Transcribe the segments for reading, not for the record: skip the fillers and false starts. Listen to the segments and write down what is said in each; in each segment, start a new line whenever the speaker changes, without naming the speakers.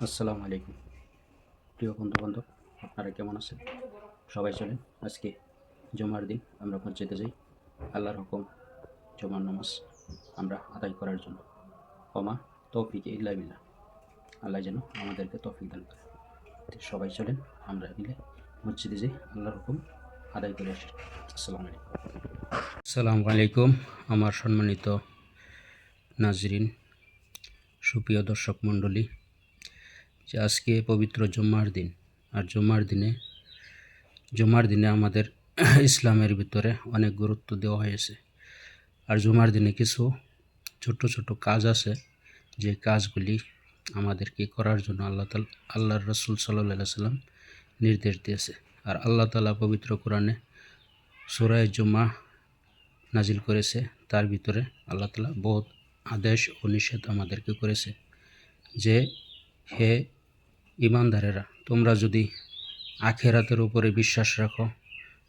আসসালামু আলাইকুম প্রিয় বন্ধু বান্ধব, আপনারা কেমন আছেন? সবাই চলেন আজকে জুমার দিন আমরা মসজিদে যাই। আল্লাহর হুকুম জুমার নামাজ আমরা আদায় করার জন্য। ওমা তৌফিক ইল্লা বিল্লাহ। আল্লাহ যেন আমাদেরকে তৌফিক দান করে। সবাই চলেন আমরা মিলে মসজিদে যাই, আল্লাহর হুকুম আদায় করে আসি। আসসালামু আলাইকুম। আসসালামু আলাইকুম আমার সম্মানিত নাজরিন, সুপ্রিয় দর্শক মণ্ডলী, যে আজকে পবিত্র জুম্মার দিন। আর জুমার দিনে আমাদের ইসলামের ভিতরে অনেক গুরুত্ব দেওয়া হয়েছে। আর জুমার দিনে কিছু ছোট ছোট কাজ আছে, যে কাজগুলি আমাদেরকে করার জন্য আল্লাহর রসুল সাল্লাল্লাহু আলাইহি সাল্লাম নির্দেশ দিয়েছে। আর আল্লাহ তাআলা পবিত্র কোরআনে সূরা জুমা নাজিল করেছে। তার ভিতরে আল্লাহ তাআলা বহুত আদেশ ও নিষেধ আমাদেরকে করেছে, যে হে ঈমানদারেরা, তোমরা যদি আখিরাতের উপরে বিশ্বাস রাখো,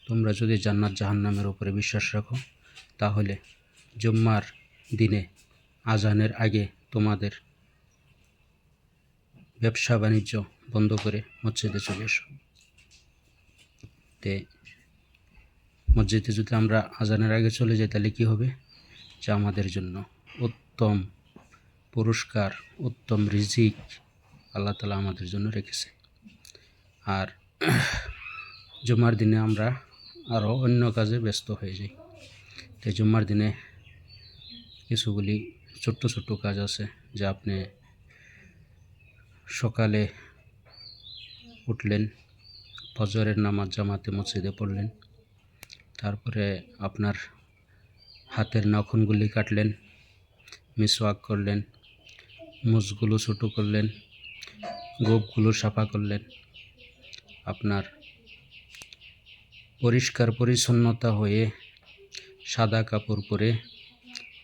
তোমরা যদি জান্নাত জাহান্নামের উপরে বিশ্বাস রাখো, তাহলে জুম্মার দিনে আজানের আগে তোমাদের ব্যবসা বাণিজ্য বন্ধ করে মসজিদে চলে এসো। তে মসজিদে যদি আমরা আজানের আগে চলে যাই, তাহলে কী হবে? যে আমাদের জন্য উত্তম পুরস্কার, উত্তম রিজিক আল্লাহ তাআলা আমাদের জন্য রেখেছে। আর জুম্মার দিনে আমরা আরও অন্য কাজে ব্যস্ত হয়ে যাই। তাই জুম্মার দিনে কিছুগুলি ছোট্ট ছোট্ট কাজ আছে, যা আপনি সকালে উঠলেন, ফজরের নামাজ জামাতে মসজিদে পড়লেন, তারপরে আপনার হাতের নখগুলি কাটলেন, মিসওয়াক করলেন, মুছগুলো ছোটো করলেন, গোঁফগুলো সাফা করলেন, আপনার পরিষ্কার পরিচ্ছন্নতা হয়ে সাদা কাপড় পরে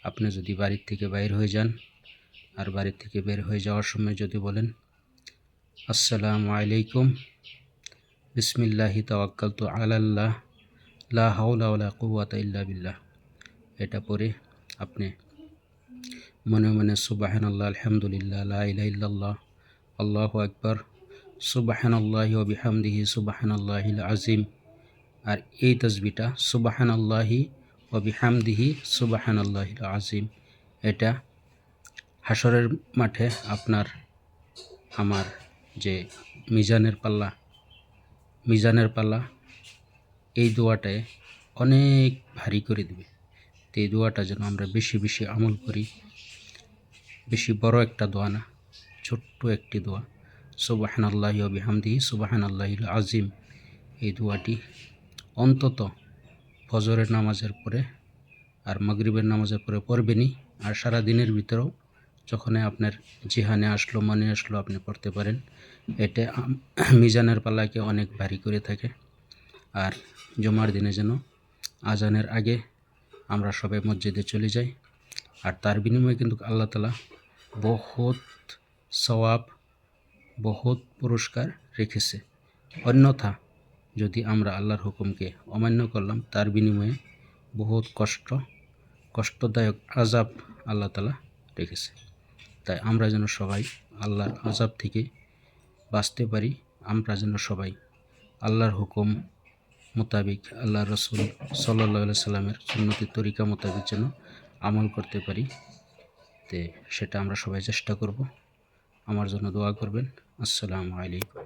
আপনি যদি বাড়ির থেকে বাইর হয়ে যান, আর বাড়ির থেকে বের হয়ে যাওয়ার সময় যদি বলেন আসসালামু আলাইকুম, বিসমিল্লাহি তাওয়াক্কালতু আলাল্লাহ, লা হাওলা ওয়ালা কুওয়াতা ইল্লা বিল্লাহ, এটা পরে আপনি মনে মনে সুবহানাল্লাহ, আলহামদুলিল্লাহ, লা ইলাহা ইল্লাল্লাহ, আল্লাহু আকবার, সুবহানাল্লাহি ওয়া বিহামদিহি সুবহানাল্লাহিল আযীম, আর এই তাসবিহটা সুবহানাল্লাহি ওয়া বিহামদিহি সুবহানাল্লাহিল আযীম, এটা হাসরের মাঠে আপনার আমার যে মিজানের পাল্লা এই দোয়াটায় অনেক ভারী করে দেবে। তো এই দোয়াটা যেন আমরা বেশি বেশি আমল করি। বেশি বড় একটা দোয়া না, ছোট্ট একটি দোয়া, সুবহানাল্লাহি ওয়া বিহামদিহি সুবহানাল্লাহিল আযীম। এই দোয়াটি অন্তত ফজরের নামাজের পরে আর মাগরিবের নামাজের পরে পড়বেনই। আর সারা দিনের ভিতরেও যখন আপনার জিহানে আসলো, মনে আসলো, আপনি পড়তে পারেন। এটা মিজানের পাল্লাকে অনেক ভারী করে থাকে। আর জুমার দিনে যেন আজানের আগে আমরা সবাই মসজিদে চলে যাই। আর তার বিনিময়ে কিন্তু আল্লাহ তাআলা বহুত সওয়াব, বহুত পুরস্কার রেখেছে। অন্যথা যদি আমরা আল্লাহর হুকুমকে অমান্য করলাম, তার বিনিময়ে বহুত কষ্টদায়ক আযাব আল্লাহ তাআলা রেখেছে। তাই আমরা যেন সবাই আল্লাহর আযাব থেকে বাঁচতে পারি, আমরা যেন সবাই আল্লাহর হুকুম মোতাবিক, আল্লাহ রসুল সাল্লাল্লাহু আলাইহি সাল্লামের সুন্নতি তরিকা মোতাবিক যেন আমল করতে পারি। সেটা আমরা সবাই চেষ্টা করব। আমার জন্য দোয়া করবেন। আসসালামু আলাইকুম।